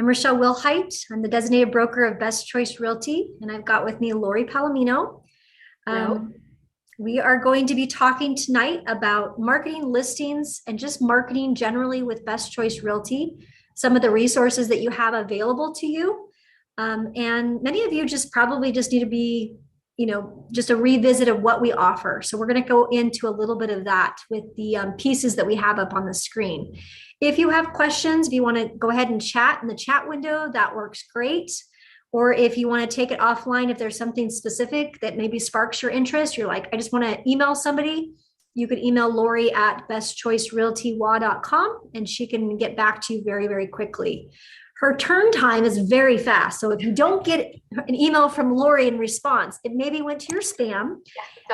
I'm Rachelle Wilhite. I'm the designated broker of Best Choice Realty, and I've got with me Lori Palomino. Hello. Um, we are going to be talking tonight about marketing listings and just marketing generally with Best Choice Realty, some of the resources that you have available to you. And many of you just probably just need to be, just a revisit of what we offer. So we're going to go into a little bit of that with the pieces that we have up on the screen. If you have questions, if you want to go ahead and chat in the chat window, that works great. Or if you want to take it offline, if there's something specific that maybe sparks your interest, you're like, I just want to email somebody, you could email Lori at bestchoicerealtywa.com and she can get back to you very, very quickly. Her turn time is very fast. So if you don't get an email from Lori in response, it maybe went to your spam,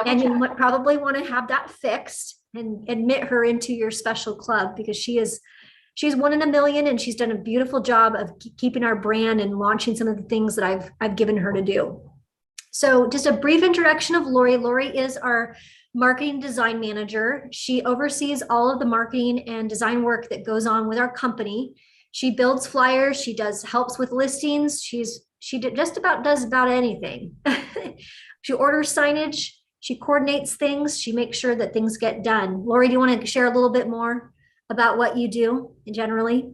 and you probably want to have that fixed and admit her into your special club, because she's one in a million, and she's done a beautiful job of keeping our brand and launching some of the things that I've given her to do. So just a brief introduction of Lori. Lori is our marketing design manager. She oversees all of the marketing and design work that goes on with our company. She builds flyers. She helps with listings. She just about does about anything. She orders signage. She coordinates things. She makes sure that things get done. Lori, do you want to share a little bit more about what you do generally?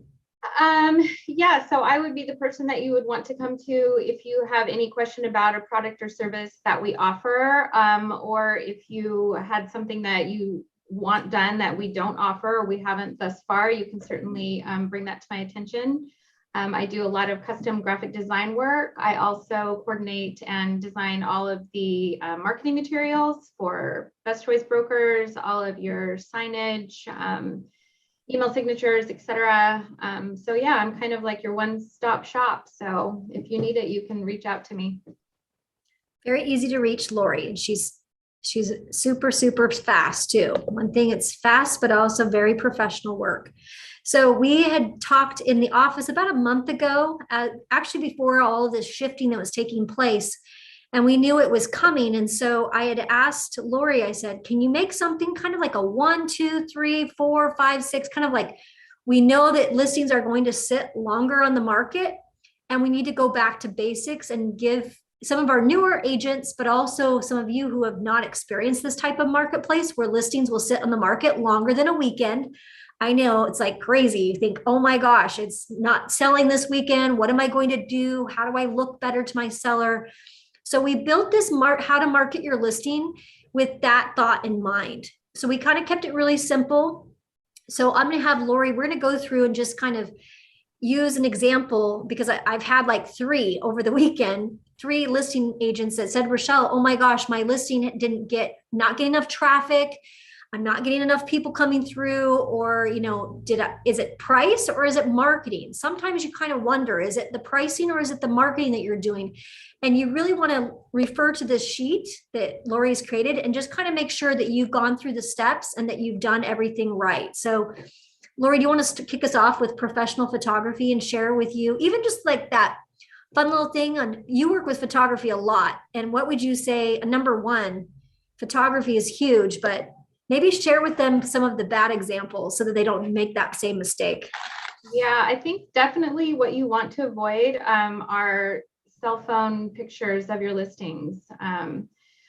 Yeah, so I would be the person that you would want to come to if you have any question about a product or service that we offer, or if you had something that you want done that we don't offer or we haven't thus far, you can certainly bring that to my attention. I do a lot of custom graphic design work. I also coordinate and design all of the marketing materials for Best Choice Brokers, all of your signage, email signatures, etc. So yeah, I'm kind of like your one-stop shop. So if you need it, you can reach out to me. Very easy to reach Lori, and she's super, super fast too. One thing, it's fast, but also very professional work. So we had talked in the office about a month ago, actually before all this shifting that was taking place, and we knew it was coming. And so I had asked Lori, I said, can you make something kind of like a 1, 2, 3, 4, 5, 6, kind of like, we know that listings are going to sit longer on the market, and we need to go back to basics and give some of our newer agents, but also some of you who have not experienced this type of marketplace where listings will sit on the market longer than a weekend. I know it's like crazy. You think, oh my gosh, it's not selling this weekend. What am I going to do? How do I look better to my seller? So we built this how to market your listing with that thought in mind. So we kind of kept it really simple. So I'm going to have Lori, we're going to go through and just kind of use an example, because I've had like 3 over the weekend, 3 listing agents that said, Rachelle, oh my gosh, my listing not getting enough traffic. I'm not getting enough people coming through, or, is it price or is it marketing? Sometimes you kind of wonder, is it the pricing or is it the marketing that you're doing? And you really want to refer to this sheet that Lori's created and just kind of make sure that you've gone through the steps and that you've done everything right. So Lori, do you want us to kick us off with professional photography and share with you, even just like that fun little thing on, you work with photography a lot. And what would you say, number one, photography is huge, but maybe share with them some of the bad examples so that they don't make that same mistake. Yeah, I think definitely what you want to avoid are cell phone pictures of your listings.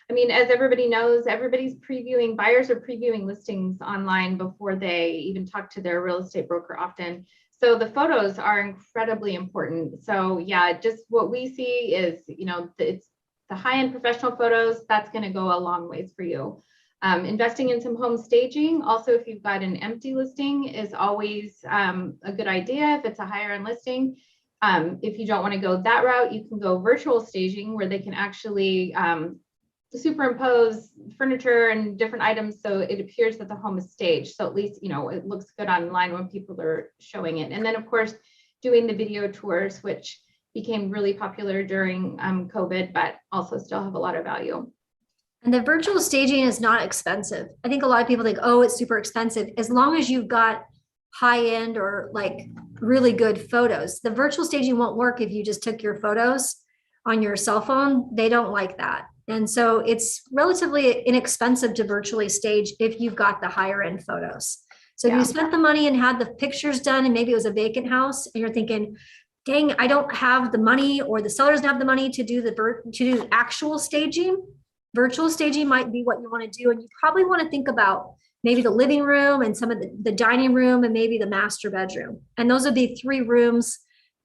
I mean, as everybody knows, buyers are previewing listings online before they even talk to their real estate broker often. So the photos are incredibly important. So yeah, just what we see is, it's the high-end professional photos, that's going to go a long ways for you. Investing in some home staging, also if you've got an empty listing, is always a good idea if it's a higher end listing. If you don't want to go that route, you can go virtual staging, where they can actually superimpose furniture and different items so it appears that the home is staged. So at least, it looks good online when people are showing it. And then of course, doing the video tours, which became really popular during COVID, but also still have a lot of value. And the virtual staging is not expensive. I think a lot of people think, oh, it's super expensive. As long as you've got high end or like really good photos. The virtual staging won't work if you just took your photos on your cell phone. They don't like that. And so it's relatively inexpensive to virtually stage if you've got the higher end photos. So if you spent the money and had the pictures done, and maybe it was a vacant house and you're thinking dang, I don't have the money, or the seller doesn't have the money to do the actual staging. Virtual staging might be what you want to do. And you probably want to think about maybe the living room and some of the dining room and maybe the master bedroom. And those would be 3 rooms.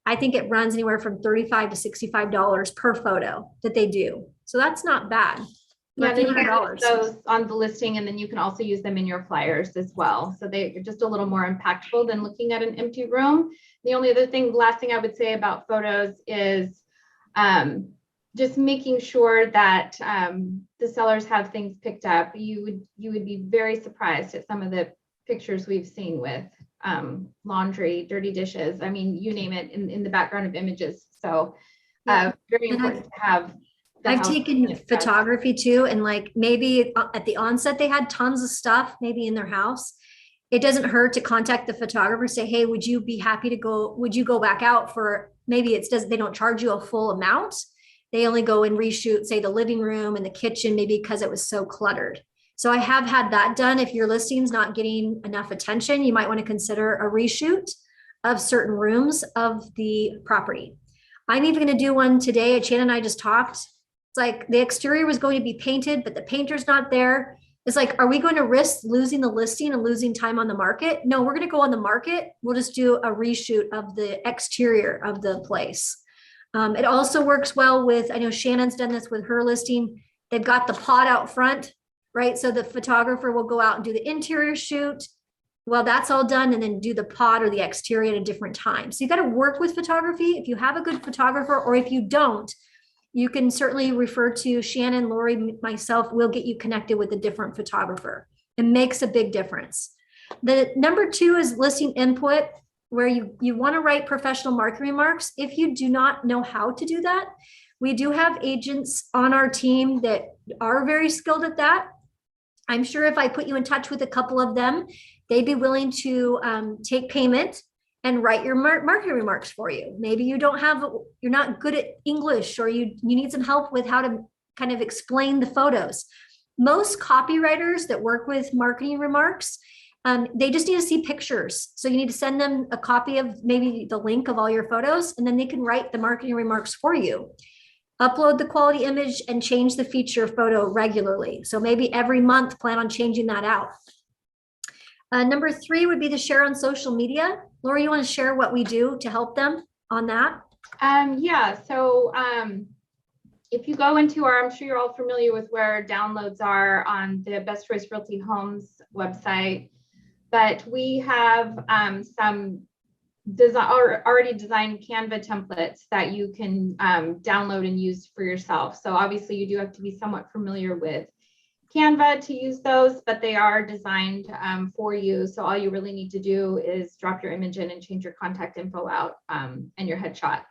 I think it runs anywhere from $35 to $65 per photo that they do. So that's not bad. Yeah, then you can $100. use those on the listing, and then you can also use them in your flyers as well. So they're just a little more impactful than looking at an empty room. The only other thing, last thing I would say about photos is just making sure that the sellers have things picked up. You would be very surprised at some of the pictures we've seen with laundry, dirty dishes. I mean, you name it in the background of images. So very important to have. I've taken photography too, and like maybe at the onset they had tons of stuff maybe in their house. It doesn't hurt to contact the photographer, say, hey, would you be happy to go, would you go back out for, maybe they don't charge you a full amount. They only go and reshoot, say, the living room and the kitchen, maybe because it was so cluttered. So I have had that done. If your listing's not getting enough attention, you might want to consider a reshoot of certain rooms of the property. I'm even going to do one today. Shannon and I just talked. It's like the exterior was going to be painted, but the painter's not there. It's like, are we going to risk losing the listing and losing time on the market? No, we're going to go on the market. We'll just do a reshoot of the exterior of the place. It also works well with, I know Shannon's done this with her listing. They've got the pod out front, right? So the photographer will go out and do the interior shoot. Well, that's all done, and then do the pod or the exterior at a different time. So you got to work with photography. If you have a good photographer, or if you don't, you can certainly refer to Shannon, Lori, myself. We'll get you connected with a different photographer. It makes a big difference. The number 2 is listing input, where you want to write professional marketing remarks. If you do not know how to do that, we do have agents on our team that are very skilled at that. I'm sure if I put you in touch with a couple of them, they'd be willing to take payment and write your marketing remarks for you. Maybe you're not good at English, or you need some help with how to kind of explain the photos. Most copywriters that work with marketing remarks, they just need to see pictures. So you need to send them a copy of maybe the link of all your photos, and then they can write the marketing remarks for you. Upload the quality image and change the feature photo regularly. So maybe every month, plan on changing that out. Number 3 would be to share on social media. Lori, you want to share what we do to help them on that? Yeah, so if you go into I'm sure you're all familiar with where downloads are on the Best Choice Realty Homes website, but we have some already designed Canva templates that you can download and use for yourself. So obviously you do have to be somewhat familiar with Canva to use those, but they are designed for you. So all you really need to do is drop your image in and change your contact info out and your headshot.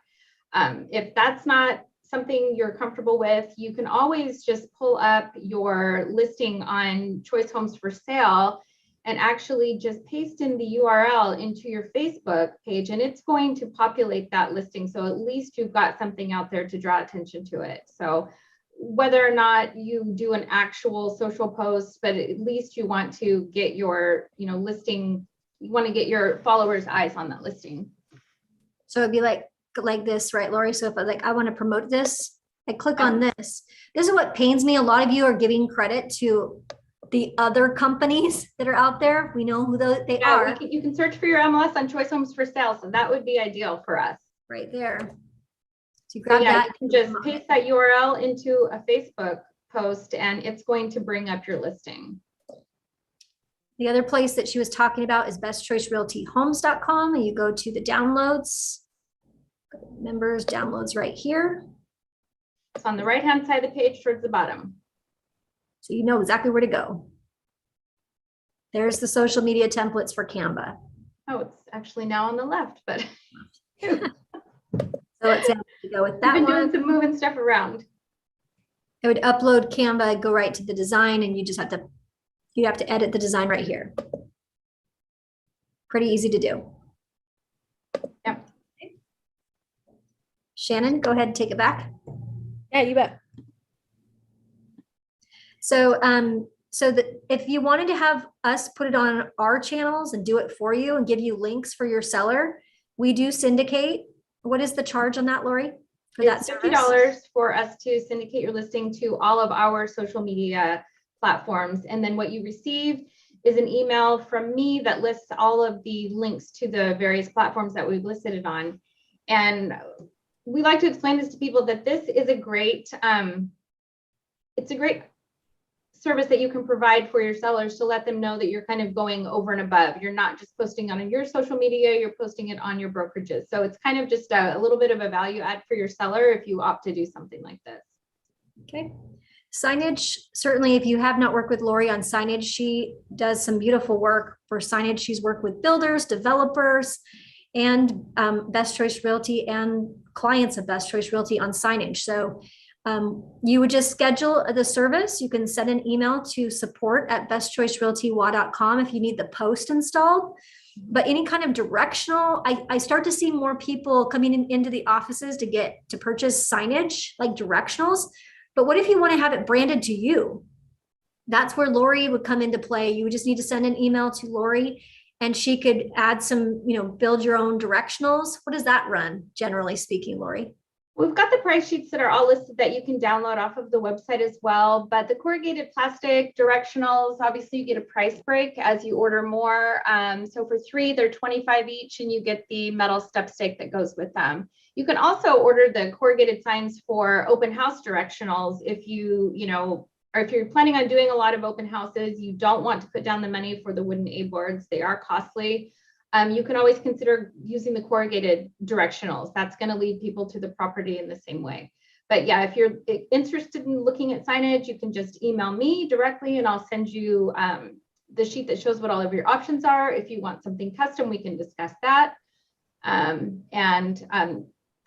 If that's not something you're comfortable with, you can always just pull up your listing on Choice Homes for Sale and actually just paste in the URL into your Facebook page, and it's going to populate that listing. So at least you've got something out there to draw attention to it. So whether or not you do an actual social post, but at least you want to get your, listing, you want to get your followers' eyes on that listing. So it'd be like this, right, Lori? So if I want to promote this, I click on this. This is what pains me. A lot of you are giving credit to the other companies that are out there. We know who they are. You can search for your MLS on Choice Homes for Sale. So that would be ideal for us. Right there. So you grab that. You can just paste that URL into a Facebook post and it's going to bring up your listing. The other place that she was talking about is bestchoicerealtyhomes.com, and you go to the downloads, members downloads right here. It's on the right-hand side of the page towards the bottom. So you know exactly where to go. There's the social media templates for Canva. Oh, it's actually now on the left, but so let's say to go with that. I've been doing some moving stuff around. I would upload Canva, go right to the design, and you have to edit the design right here. Pretty easy to do. Yep. Okay. Shannon, go ahead and take it back. Yeah, you bet. So, if you wanted to have us put it on our channels and do it for you and give you links for your seller, we do syndicate. What is the charge on that, Lori? For that It's service? $50 for us to syndicate your listing to all of our social media platforms. And then what you receive is an email from me that lists all of the links to the various platforms that we've listed it on. And we like to explain this to people that this is a great, it's a great service that you can provide for your sellers to let them know that you're kind of going over and above. You're not just posting on your social media, you're posting it on your brokerages. So it's kind of just a little bit of a value add for your seller if you opt to do something like this. Okay. Signage, certainly if you have not worked with Lori on signage, she does some beautiful work for signage. She's worked with builders, developers, and Best Choice Realty and clients of Best Choice Realty on signage. So you would just schedule the service. You can send an email to support@bestchoicerealtywa.com if you need the post installed. But any kind of directional, I start to see more people coming into the offices to purchase signage, like directionals. But what if you want to have it branded to you? That's where Lori would come into play. You would just need to send an email to Lori and she could add some, build your own directionals. What does that run, generally speaking, Lori? We've got the price sheets that are all listed that you can download off of the website as well. But the corrugated plastic directionals, obviously you get a price break as you order more. So for 3, they're $25 each, and you get the metal step stake that goes with them. You can also order the corrugated signs for open house directionals if or if you're planning on doing a lot of open houses, you don't want to put down the money for the wooden A-boards. They are costly. You can always consider using the corrugated directionals. That's going to lead people to the property in the same way. But yeah, if you're interested in looking at signage, you can just email me directly and I'll send you the sheet that shows what all of your options are. If you want something custom, we can discuss that.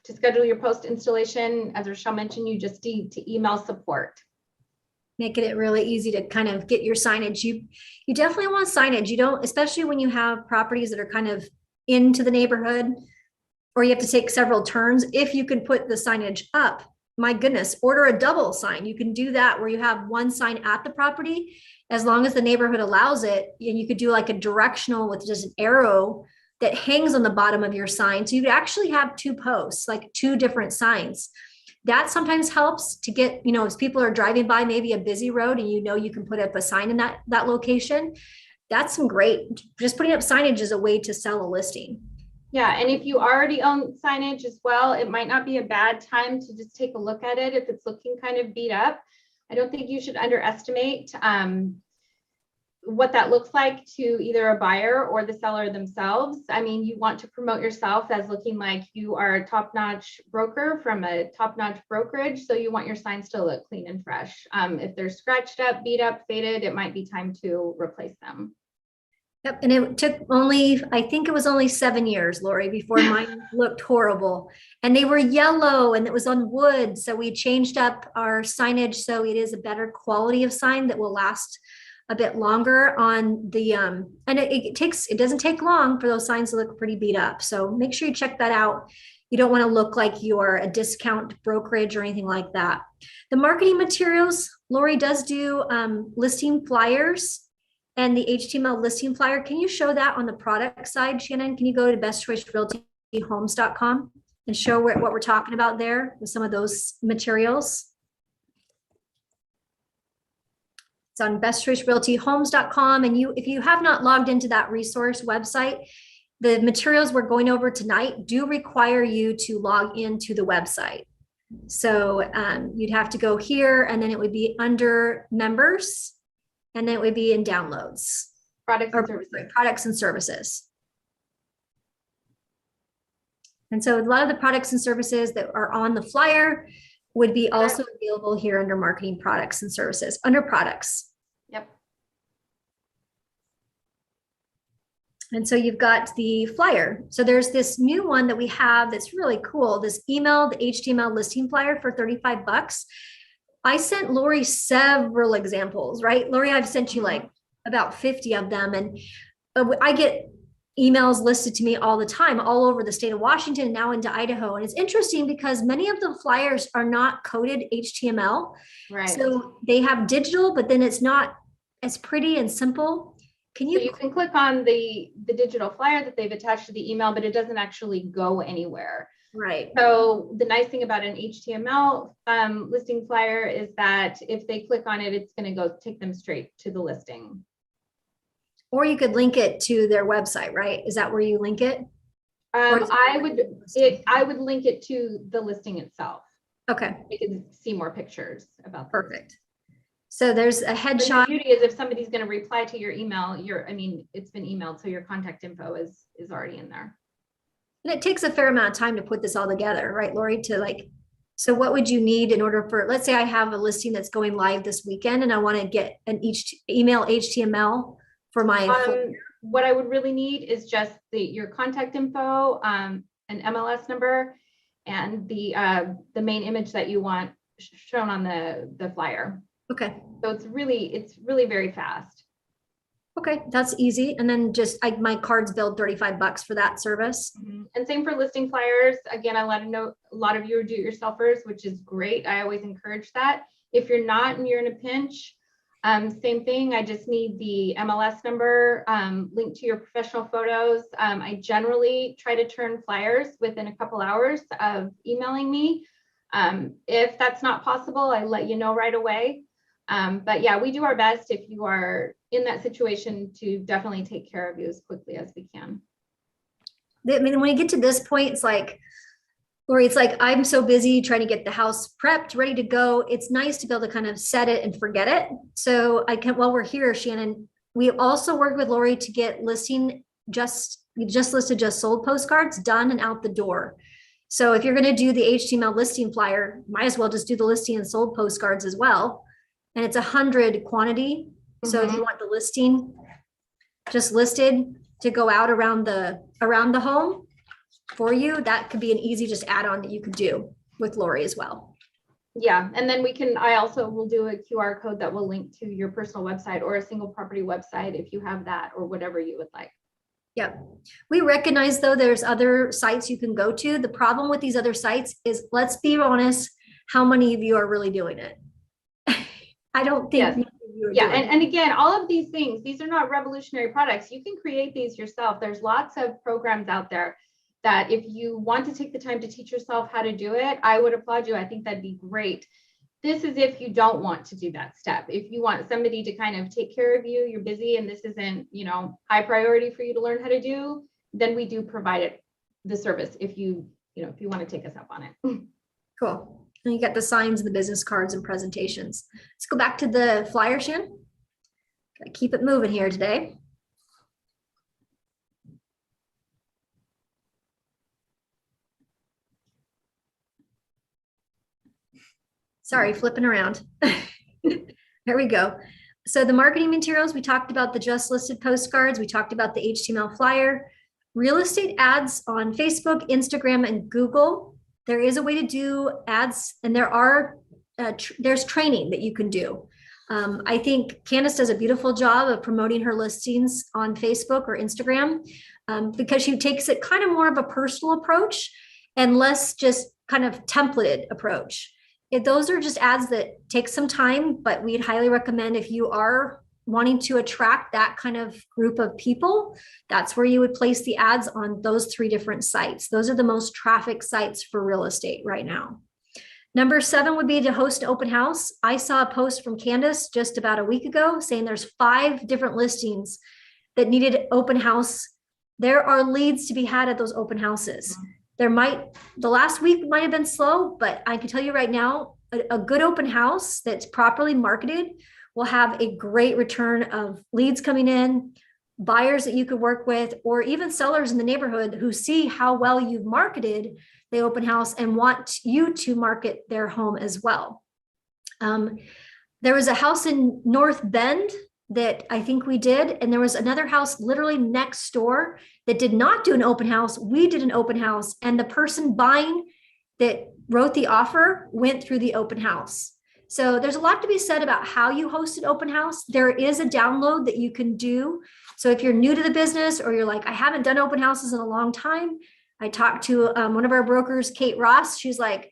To schedule your post installation, as Rachelle mentioned, you just need to email support. Making it really easy to kind of get your signage. You definitely want signage. You don't, especially when you have properties that are kind of into the neighborhood, or you have to take several turns. If you can put the signage up, my goodness, order a double sign. You can do that where you have one sign at the property, as long as the neighborhood allows it. And you could do like a directional with just an arrow that hangs on the bottom of your sign. So you could actually have 2 posts, like 2 different signs. That sometimes helps to get, as people are driving by maybe a busy road and you can put up a sign in that location. That's some great, just putting up signage is a way to sell a listing. Yeah, and if you already own signage as well, it might not be a bad time to just take a look at it if it's looking kind of beat up. I don't think you should underestimate what that looks like to either a buyer or the seller themselves. I mean, you want to promote yourself as looking like you are a top-notch broker from a top-notch brokerage. So you want your signs to look clean and fresh. If they're scratched up, beat up, faded, it might be time to replace them. Yep. And it took I think it was only 7 years, Lori, before mine looked horrible. And they were yellow and it was on wood. So we changed up our signage so it is a better quality of sign that will last a bit longer on the, and it doesn't take long for those signs to look pretty beat up. So make sure you check that out. You don't want to look like you're a discount brokerage or anything like that. The marketing materials, Lori does do listing flyers and the HTML listing flyer. Can you show that on the product side, Shannon? Can you go to bestchoicerealtyhomes.com and show what we're talking about there with some of those materials? It's on bestchoicerealtyhomes.com. And if you have not logged into that resource website, the materials we're going over tonight do require you to log into the website. So you'd have to go here and then it would be under members and then it would be in downloads. Products and services. And so a lot of the products and services that are on the flyer would be also available here under marketing products and services, under products. Yep. And so you've got the flyer. So there's this new one that we have that's really cool. This email, the HTML listing flyer for $35. I sent Lori several examples, right? Lori, I've sent you like about 50 of them. And I get emails listed to me all the time, all over the state of Washington and now into Idaho. And it's interesting because many of the flyers are not coded HTML. Right. So they have digital, but then it's not as pretty and simple. So you can click on the digital flyer that they've attached to the email, but it doesn't actually go anywhere. Right. So the nice thing about an HTML listing flyer is that if they click on it, it's going to go take them straight to the listing. Or you could link it to their website, right? Is that where you link it? I would link it to the listing itself. Okay. You can see more pictures about the listing. Perfect. So there's a The headshot. beauty is if somebody's going to reply to your email, it's been emailed, so your contact info is already in there. And it takes a fair amount of time to put this all together, right, Lori? So what would you need in order for, let's say I have a listing that's going live this weekend and I want to get an email HTML for my. What I would really need is just your contact info, an MLS number, and the main image that you want shown on the flyer. Okay. So it's really very fast. Okay, that's easy. And then just my cards billed $35 for that service. Mm-hmm. And same for listing flyers. Again, a lot of you are do-it-yourselfers, which is great. I always encourage that. If you're not and you're in a pinch, same thing. I just need the MLS number, linked to your professional photos. I generally try to turn flyers within a couple hours of emailing me. If that's not possible, I let you know right away. But yeah, we do our best if you are in that situation to definitely take care of you as quickly as we can. I mean, when you get to this point, it's like, Lori, it's like, I'm so busy trying to get the house prepped, ready to go. It's nice to be able to kind of set it and forget it. So while we're here, Shannon, we also worked with Lori to get just listed, just sold postcards done and out the door. So if you're going to do the HTML listing flyer, might as well just do the listing and sold postcards as well. And it's 100 quantity. So if you want the listing just listed to go out around the home for you, that could be an easy just add-on that you could do with Lori as well. Yeah, and then I also will do a QR code that will link to your personal website or a single property website if you have that or whatever you would like. Yep. We recognize though, there's other sites you can go to. The problem with these other sites is, let's be honest, how many of you are really doing it? I don't think. Yes. Yeah, and again, all of these things, these are not revolutionary products. You can create these yourself. There's lots of programs out there that if you want to take the time to teach yourself how to do it, I would applaud you. I think that'd be great. This is if you don't want to do that step. If you want somebody to kind of take care of you, you're busy and this isn't, high priority for you to learn how to do, then we do provide the service if you want to take us up on it. Cool. And you got the signs, the business cards and presentations. Let's go back to the flyer, Shan. Gotta keep it moving here today. Sorry, flipping around. There we go. So the marketing materials, we talked about the just listed postcards. We talked about the HTML flyer, real estate ads on Facebook, Instagram, and Google. There is a way to do ads, and there's training that you can do. I think Candace does a beautiful job of promoting her listings on Facebook or Instagram because she takes it kind of more of a personal approach and less just kind of templated approach. Those are just ads that take some time, but we'd highly recommend if you are wanting to attract that kind of group of people, that's where you would place the ads on those 3 different sites. Those are the most traffic sites for real estate right now. Number 7 would be to host an open house. I saw a post from Candace just about a week ago saying there's 5 different listings that needed open house. There are leads to be had at those open houses. The last week might have been slow, but I can tell you right now, a good open house that's properly marketed will have a great return of leads coming in, buyers that you could work with, or even sellers in the neighborhood who see how well you've marketed the open house and want you to market their home as well. There was a house in North Bend that I think we did, and there was another house literally next door that did not do an open house. We did an open house, and the person buying that wrote the offer went through the open house. So there's a lot to be said about how you host an open house. There is a download that you can do. So if you're new to the business or you're like, I haven't done open houses in a long time. I talked to one of our brokers, Kate Ross. She's like,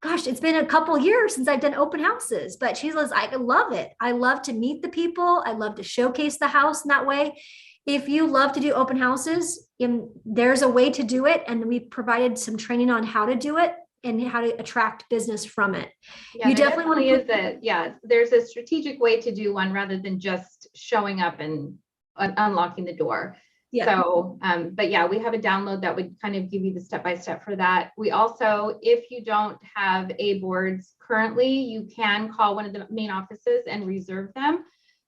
gosh, it's been a couple years since I've done open houses, but she says, I love it. I love to meet the people. I love to showcase the house in that way. if you love to do open houses, there's a way to do it. And we provided some training on how to do it and how to attract business from it. Yeah, You there definitely definitely is there's a strategic way to do one rather than just showing up and unlocking the door. Yeah. So, but yeah, we have a download that would kind of give you the step-by-step for that. We also, if you don't have A boards currently, you can call one of the main offices and reserve them.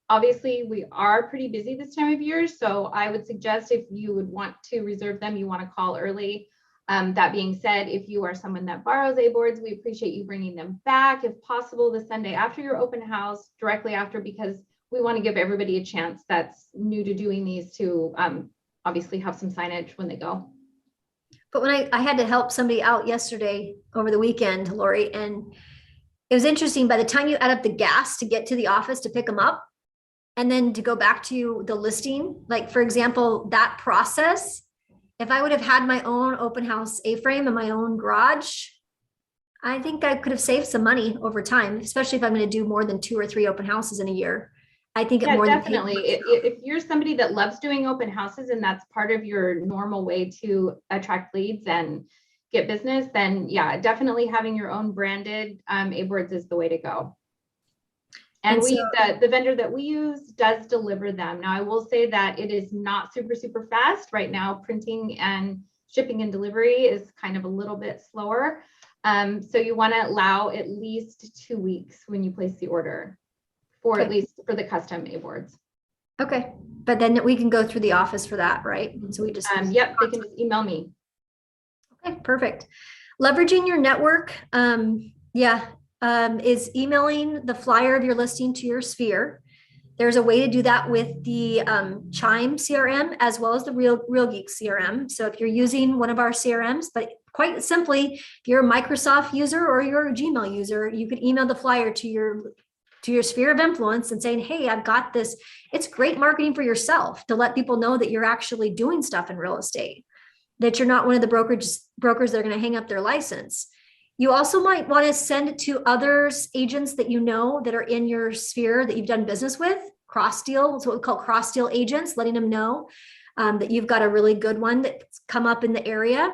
Obviously, we are pretty busy this time of year, so I would suggest if you would want to reserve them, you want to call early. That being said, if you are someone that borrows A boards, we appreciate you bringing them back, if possible, the Sunday after your open house, directly after, because we want to give everybody a chance that's new to doing these to obviously have some signage when they go. But when I had to help somebody out yesterday over the weekend, Lori, and it was interesting, by the time you add up the gas to get to the office to pick them up, and then to go back to the listing, like for example, that process, if I would have had my own open house A-frame in my own garage, I think I could have saved some money over time, especially if I'm going to do more than 2 or 3 open houses in a year. I think it more definitely. If you're somebody that loves doing open houses and that's part of your normal way to attract leads and get business, then yeah, definitely having your own branded A boards is the way to go. And the vendor that we use does deliver them. Now, I will say that it is not super fast right now. Printing and shipping and delivery is kind of a little bit slower. So you want to allow at least 2 weeks when you place the order for at least for the custom A boards. Okay, but then we can go through the office for that, right? And so we just yep, they can just email me. Okay, perfect. Leveraging your network, is emailing the flyer of your listing to your sphere. There's a way to do that with the Chime CRM as well as the Real Geek CRM. So if you're using one of our CRMs, but quite simply, if you're a Microsoft user or you're a Gmail user, you could email the flyer to your sphere of influence and saying, hey, I've got this. It's great marketing for yourself to let people know that you're actually doing stuff in real estate, that you're not one of the brokers that are going to hang up their license. You also might want to send it to others, agents that you know that are in your sphere that you've done business with, cross deal. It's what we call cross deal agents, letting them know that you've got a really good one that's come up in the area.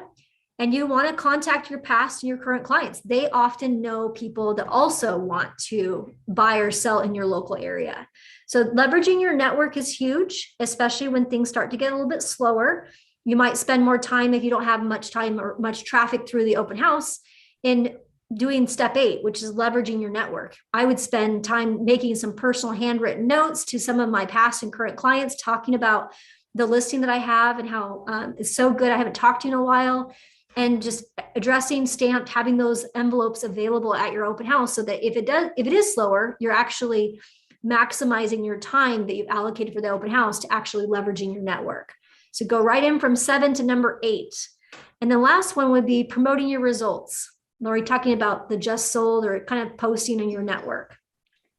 And you want to contact your past and your current clients. They often know people that also want to buy or sell in your local area. So leveraging your network is huge, especially when things start to get a little bit slower. You might spend more time if you don't have much time or much traffic through the open house in doing step 8, which is leveraging your network. I would spend time making some personal handwritten notes to some of my past and current clients, talking about the listing that I have and how it's so good. I haven't talked to you in a while, and just addressing, stamped, having those envelopes available at your open house so that if it is slower, you're actually maximizing your time that you've allocated for the open house to actually leveraging your network. So go right in from 7 to number 8. And the last one would be promoting your results. Lori, talking about the just sold or kind of posting in your network.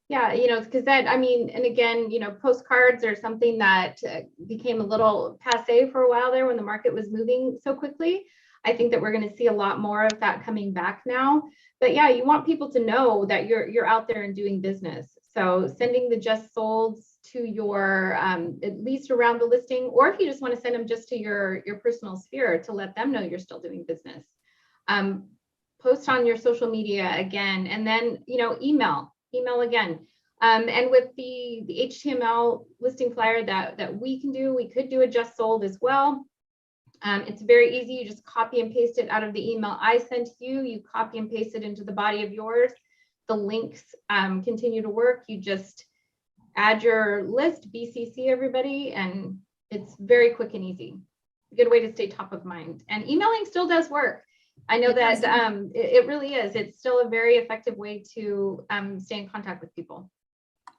Yeah, because that, and again, postcards are something that became a little passe for a while there when the market was moving so quickly. I think that we're going to see a lot more of that coming back now. But yeah, you want people to know that you're out there and doing business. So sending the just solds to your, at least around the listing, or if you just want to send them just to your personal sphere to let them know you're still doing business. Post on your social media again, and then, email again. And with the HTML listing flyer that we can do, we could do a just sold as well. It's very easy. You just copy and paste it out of the email I sent you. You copy and paste it into the body of yours. The links continue to work. You just add your list, BCC everybody, and it's very quick and easy. A good way to stay top of mind. And emailing still does work. I know that it really is. It's still a very effective way to stay in contact with people.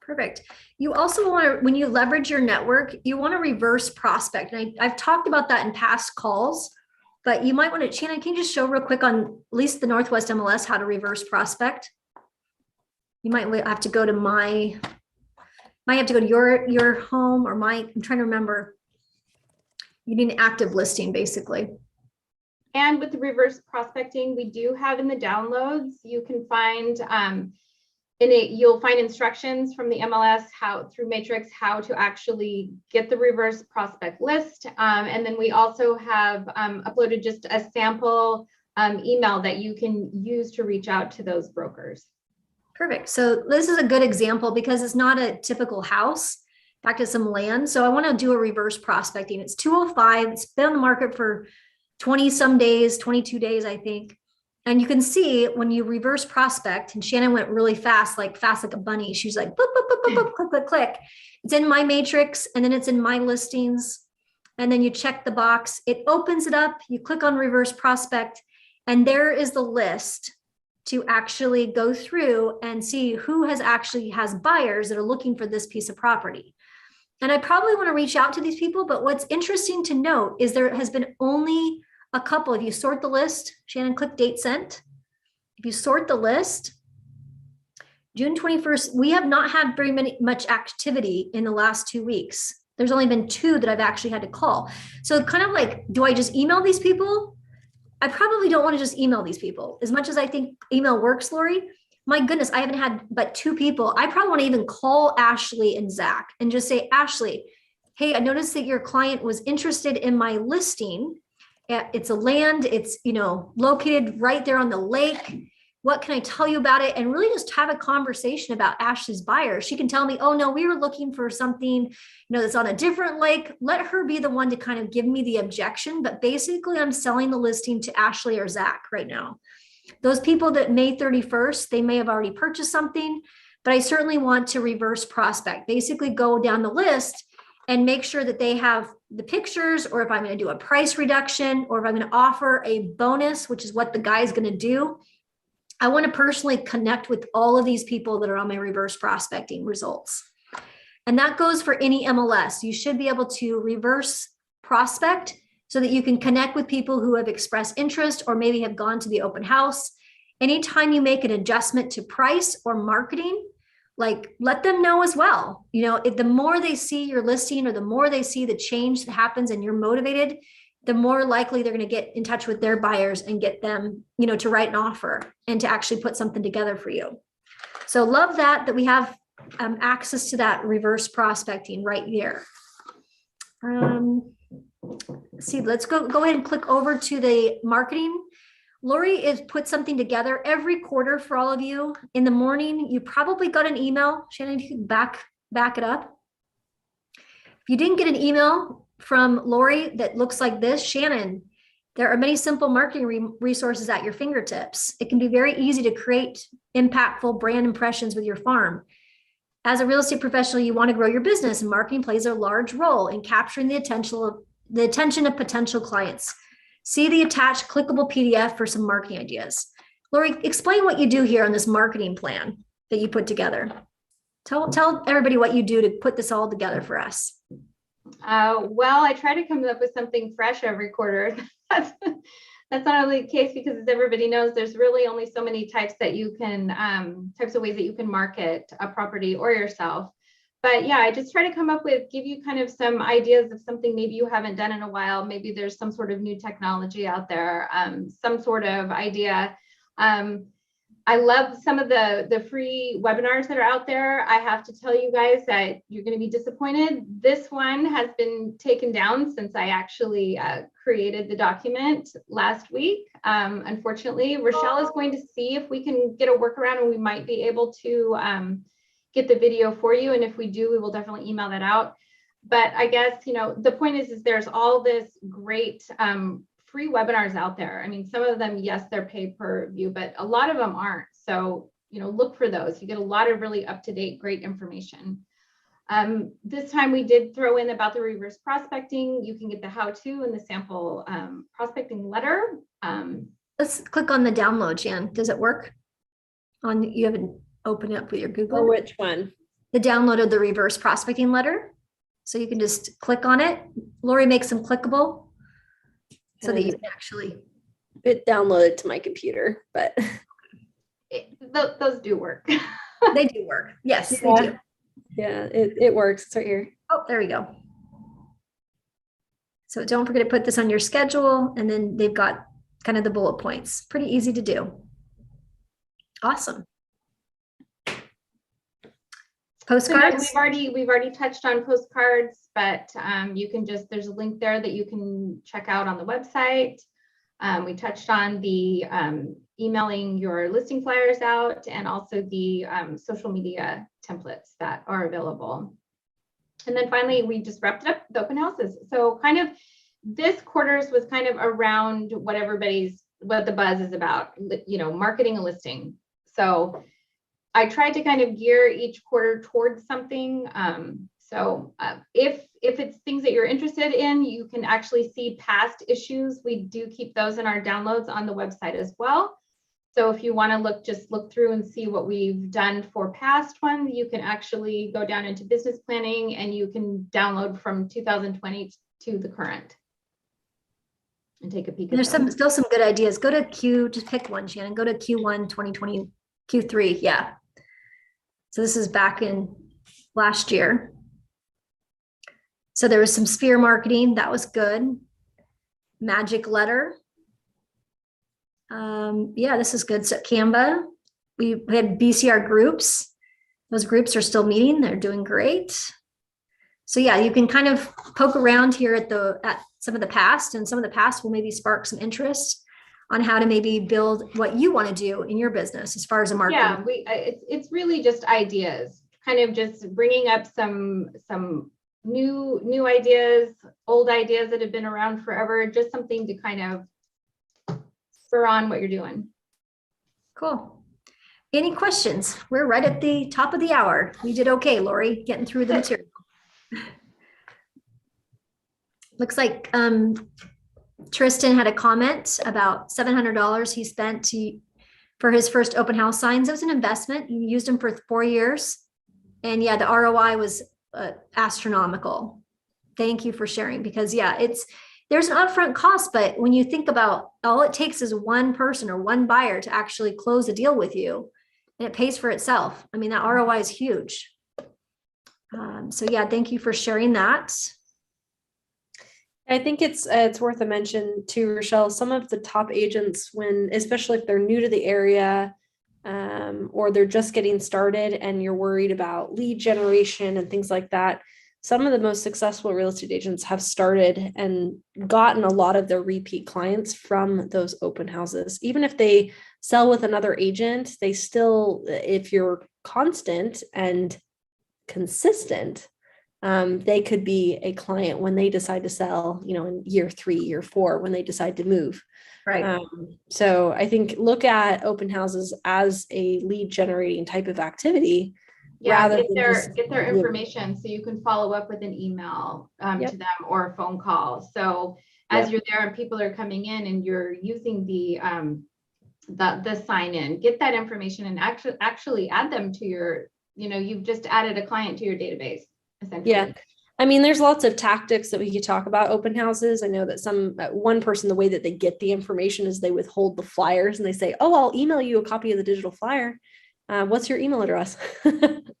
Perfect. You also want to, when you leverage your network, you want to reverse prospect. And I've talked about that in past calls, but you might want to, Shannon, can you just show real quick on at least the Northwest MLS how to reverse prospect? You might have to go to your home or I'm trying to remember. You need an active listing basically. And with the reverse prospecting, we do have in the downloads, you can find you'll find instructions from the MLS through Matrix how to actually get the reverse prospect list. And then we also have uploaded just a sample email that you can use to reach out to those brokers. Perfect. So this is a good example because it's not a typical house. Back to some land. So I want to do a reverse prospecting. It's 205. It's been on the market for 20 some days, 22 days, I think. And you can see when you reverse prospect, and Shannon went really fast like a bunny. She's like, boop, boop, boop, boop, boop, click, click, click. It's in my matrix, and then it's in my listings. And then you check the box. It opens it up. You click on reverse prospect, and there is the list to actually go through and see who has buyers that are looking for this piece of property. And I probably want to reach out to these people, but what's interesting to note is there has been only a couple. If you sort the list, Shannon, click date sent. If you sort the list, June 21st, we have not had much activity in the last 2 weeks. There's only been 2 that I've actually had to call. So kind of like, do I just email these people? I probably don't want to just email these people. As much as I think email works, Lori, my goodness, I haven't had but 2 people. I probably want to even call Ashley and Zach and just say, Ashley, hey, I noticed that your client was interested in my listing. It's a land, it's, located right there on the lake. What can I tell you about it? And really just have a conversation about Ashley's buyer. She can tell me, oh no, we were looking for something, that's on a different lake. Let her be the one to kind of give me the objection. But basically I'm selling the listing to Ashley or Zach right now. Those people that May 31st, they may have already purchased something, but I certainly want to reverse prospect, basically go down the list and make sure that they have the pictures, or if I'm going to do a price reduction, or if I'm going to offer a bonus, which is what the guy's going to do. I want to personally connect with all of these people that are on my reverse prospecting results. And that goes for any MLS. You should be able to reverse prospect so that you can connect with people who have expressed interest or maybe have gone to the open house. Anytime you make an adjustment to price or marketing, like let them know as well. If the more they see your listing or the more they see the change that happens and you're motivated, the more likely they're going to get in touch with their buyers and get them, to write an offer and to actually put something together for you. So love that we have access to that reverse prospecting right here. See, let's go ahead and click over to the marketing. Lori has put something together every quarter for all of you. In the morning, you probably got an email. Shannon, you can back it up. If you didn't get an email from Lori that looks like this, Shannon, there are many simple marketing resources at your fingertips. It can be very easy to create impactful brand impressions with your farm. As a real estate professional, you want to grow your business, and marketing plays a large role in capturing the attention of potential clients. See the attached clickable PDF for some marketing ideas. Lori, explain what you do here on this marketing plan that you put together. Tell everybody what you do to put this all together for us. Well, I try to come up with something fresh every quarter. That's not only the case because, as everybody knows, there's really only so many types of ways that you can market a property or yourself. But yeah, I just try to come up with, give you kind of some ideas of something maybe you haven't done in a while. Maybe there's some sort of new technology out there, some sort of idea. I love some of the free webinars that are out there. I have to tell you guys that you're going to be disappointed. This one has been taken down since I actually created the document last week. Unfortunately, Rachelle is going to see if we can get a workaround and we might be able to get the video for you. And if we do, we will definitely email that out. But I guess, the point is there's all this great free webinars out there. I mean, some of them, yes, they're pay per view, but a lot of them aren't. So, look for those. You get a lot of really up-to-date, great information. This time we did throw in about the reverse prospecting. You can get the how-to and the sample prospecting letter. Let's click on the download, Jan. Does it work? You haven't opened it up with your Google? Oh, which one? The download of the reverse prospecting letter. So you can just click on it. Lori makes them clickable so that you can actually. It downloaded to my computer, but. Those do work. They do work. Yes, yeah. they do. Yeah, it works. It's right here. Oh, there we go. So don't forget to put this on your schedule, and then they've got kind of the bullet points. Pretty easy to do. Awesome. So no, Postcards? we've already touched on postcards, but you can just, there's a link there that you can check out on the website. We touched on the emailing your listing flyers out, and also the social media templates that are available. And then finally, we just wrapped it up with open houses. So kind of this quarter's was kind of around what the buzz is about, you know, marketing a listing. So I tried to kind of gear each quarter towards something. If it's things that you're interested in, you can actually see past issues. We do keep those in our downloads on the website as well. So if you want to just look through and see what we've done for past ones, you can actually go down into business planning and you can download from 2020 to the current and take a peek. There's still some good ideas. Go to just pick one, Shannon. Go to Q1 2020, Q3. Yeah. So this is back in last year. So there was some sphere marketing. That was good. Magic letter. Yeah, this is good. So Canva, we had BCR groups. Those groups are still meeting. They're doing great. So yeah, you can kind of poke around here at some of the past, and some of the past will maybe spark some interest on how to maybe build what you want to do in your business as far as a marketing. Yeah, it's really just ideas, kind of just bringing up some new ideas, old ideas that have been around forever, just something to kind of spur on what you're doing. Cool. Any questions? We're right at the top of the hour. We did okay, Lori, getting through the material. Looks like Tristan had a comment about $700 he spent for his first open house signs. It was an investment. He used them for 4 years. And yeah, the ROI was astronomical. Thank you for sharing, because yeah, there's an upfront cost, but when you think about all it takes is one person or one buyer to actually close a deal with you, and it pays for itself. I mean, that ROI is huge. So yeah, thank you for sharing that. I think it's worth a mention to Rachelle. Some of the top agents, especially if they're new to the area, or they're just getting started and you're worried about lead generation and things like that, some of the most successful real estate agents have started and gotten a lot of their repeat clients from those open houses. Even if they sell with another agent, they still, if you're constant and consistent, they could be a client when they decide to sell, in year 3, year 4, when they decide to move. Right. So I think look at open houses as a lead generating type of activity. Yeah, get their information so you can follow up with an email to them or a phone call. So as you're there and people are coming in and you're using the sign in, get that information and actually add them to your, you've just added a client to your database, essentially. Yeah. I mean, there's lots of tactics that we could talk about open houses. I know that one person, the way that they get the information is they withhold the flyers and they say, oh, I'll email you a copy of the digital flyer. What's your email address?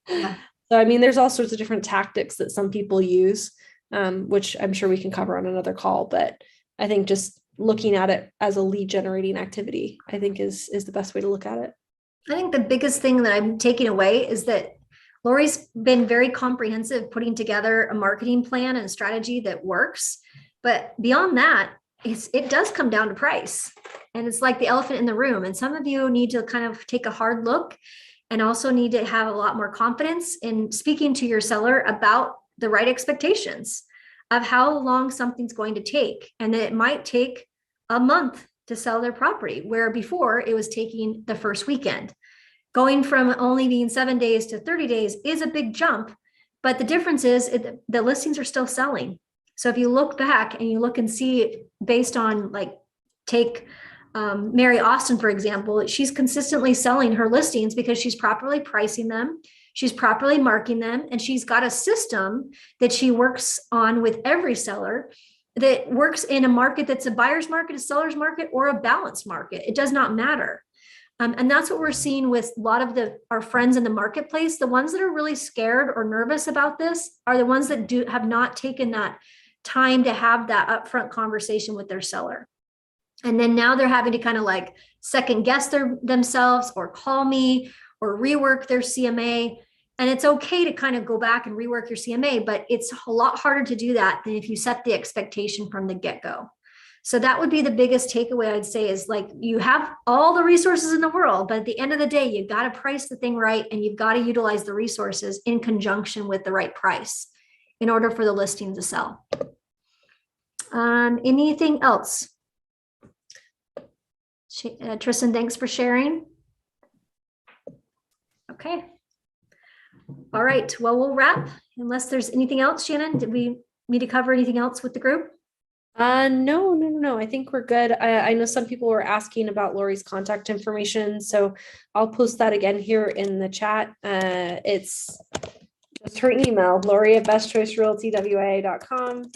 Yeah. So, I mean, there's all sorts of different tactics that some people use, which I'm sure we can cover on another call. But I think just looking at it as a lead generating activity, I think is the best way to look at it. I think the biggest thing that I'm taking away is that Lori's been very comprehensive putting together a marketing plan and a strategy that works. But beyond that, it does come down to price. And it's like the elephant in the room. And some of you need to kind of take a hard look and also need to have a lot more confidence in speaking to your seller about the right expectations of how long something's going to take. And that it might take a month to sell their property, where before it was taking the first weekend. Going from only being 7 days to 30 days is a big jump, but the difference is the listings are still selling. So if you look back and you look and see based on take Mary Austin, for example, she's consistently selling her listings because she's properly pricing them. She's properly marking them, and she's got a system that she works on with every seller that works in a market that's a buyer's market, a seller's market, or a balanced market. It does not matter. And that's what we're seeing with a lot of our friends in the marketplace. The ones that are really scared or nervous about this are the ones that have not taken that time to have that upfront conversation with their seller. And then now they're having to kind of second guess themselves or call me or rework their CMA. And it's okay to kind of go back and rework your CMA, but it's a lot harder to do that than if you set the expectation from the get-go. So that would be the biggest takeaway I'd say is like, you have all the resources in the world, but at the end of the day, you've got to price the thing right. And you've got to utilize the resources in conjunction with the right price in order for the listing to sell. Anything else? Tristan, thanks for sharing. Okay. All right. Well, we'll wrap unless there's anything else. Shannon, did we need to cover anything else with the group? No. I think we're good. I know some people were asking about Lori's contact information, so I'll post that again here in the chat. It's just her email, Lori@bestchoicerealtywa.com.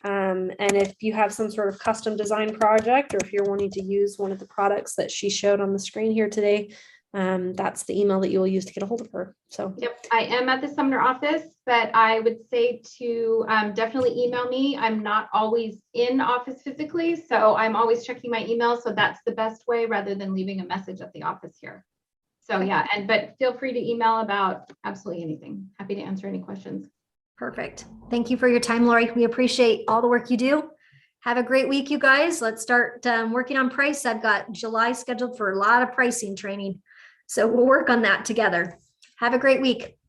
And if you have some sort of custom design project, or if you're wanting to use one of the products that she showed on the screen here today, that's the email that you will use to get a hold of her. So yep, I am at the Sumner office, but I would say to definitely email me. I'm not always in office physically, so I'm always checking my email. So that's the best way rather than leaving a message at the office here. So yeah, but feel free to email about absolutely anything. Happy to answer any questions. Perfect. Thank you for your time, Lori. We appreciate all the work you do. Have a great week, you guys. Let's start working on price. I've got July scheduled for a lot of pricing training. So we'll work on that together. Have a great week.